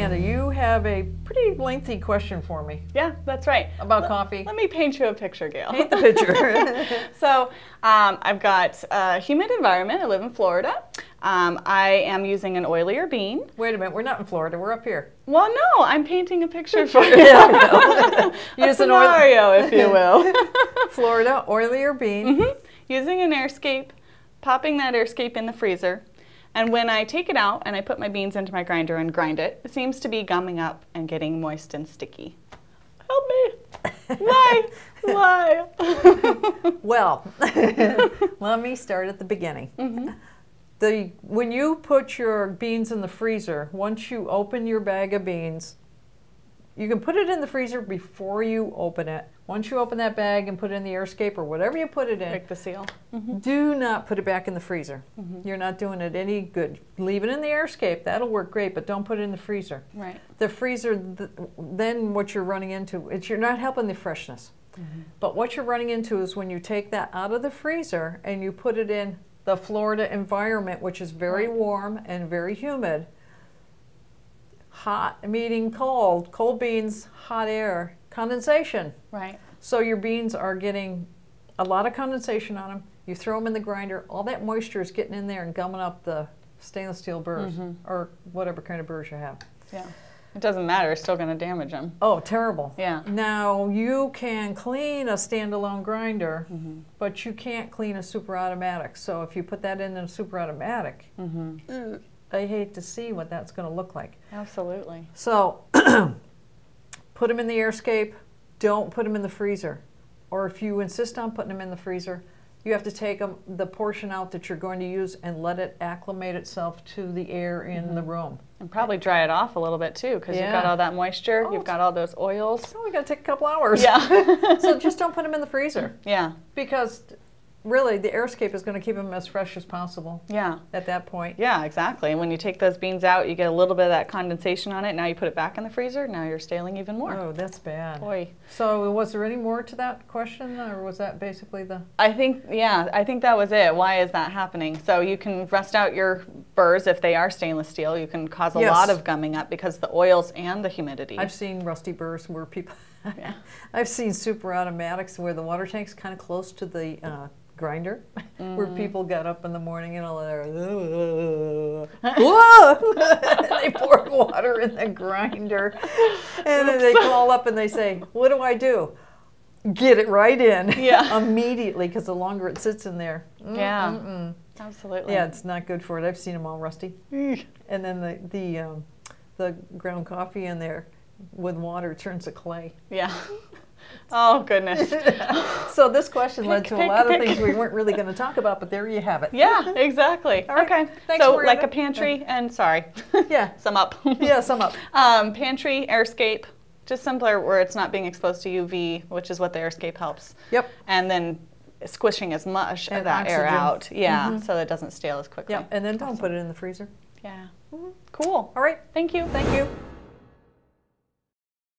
Miranda, you have a pretty lengthy question for me. Yeah, that's right. About coffee. Let me paint you a picture, Gail. Paint the picture. So I've got a humid environment. I live in Florida. I am using an oilier bean. Wait a minute, we're not in Florida, we're up here. Well, no, I'm painting a picture for you. A scenario, if you will. Florida, oilier bean. Using an Airscape, popping that Airscape in the freezer. And when I take it out and I put my beans into my grinder and grind it, it seems to be gumming up and getting moist and sticky. Help me. Why? Why? Well, let me start at the beginning. When you put your beans in the freezer, once you open your bag of beans, you can put it in the freezer before you open it. Once you open that bag and put it in the Airscape or whatever you put it in, Break the seal. do not put it back in the freezer. You're not doing it any good. Leave it in the Airscape, that'll work great, but don't put it in the freezer. Right. The freezer, then what you're running into, you're not helping the freshness. But what you're running into is when you take that out of the freezer and you put it in the Florida environment, which is very warm and very humid. Hot meaning cold, cold beans, hot air, condensation. Right. So your beans are getting a lot of condensation on them. You throw them in the grinder, all that moisture is getting in there and gumming up the stainless steel burrs or whatever kind of burrs you have. Yeah. It doesn't matter, it's still going to damage them. Oh, terrible. Yeah. Now, you can clean a standalone grinder, but you can't clean a super automatic. So if you put that in a super automatic, I hate to see what that's going to look like. Absolutely. So put them in the Airscape. Don't put them in the freezer. Or if you insist on putting them in the freezer, you have to take the portion out that you're going to use and let it acclimate itself to the air in the room. And probably dry it off a little bit too, because you've got all that moisture, you've got all those oils. It's only going to take a couple hours. Yeah. So just don't put them in the freezer. Yeah. Because really, the Airscape is going to keep them as fresh as possible. Yeah. At that point. Yeah, exactly. And when you take those beans out, you get a little bit of that condensation on it. Now you put it back in the freezer, now you're staling even more. Oh, that's bad. Boy. So was there any more to that question, or was that basically the... I think that was it. Why is that happening? So you can rust out your burrs if they are stainless steel. You can cause a lot of gumming up because the oils and the humidity. I've seen rusty burrs where people... I've seen super automatics where the water tank's kind of close to the grinder, where people got up in the morning and they're whoa! They pour water in the grinder, and then they call up and they say, "What do I do?" Get it right in, immediately, because the longer it sits in there, absolutely, yeah, it's not good for it. I've seen them all rusty, and then the ground coffee in there with water turns to clay. Yeah. Oh, goodness. So this question led to a lot of things we weren't really going to talk about, but there you have it. Yeah, exactly. All right. Okay. Thanks, so Miranda. like a pantry and, sorry. Yeah. Sum up. Yeah, sum up. Pantry, Airscape, just simpler where it's not being exposed to UV, which is what the Airscape helps. Yep. And then squishing as much of that air out. Yeah, so that it doesn't stale as quickly. Yep. And then don't put it in the freezer. Yeah. Cool. All right. Thank you. Thank you.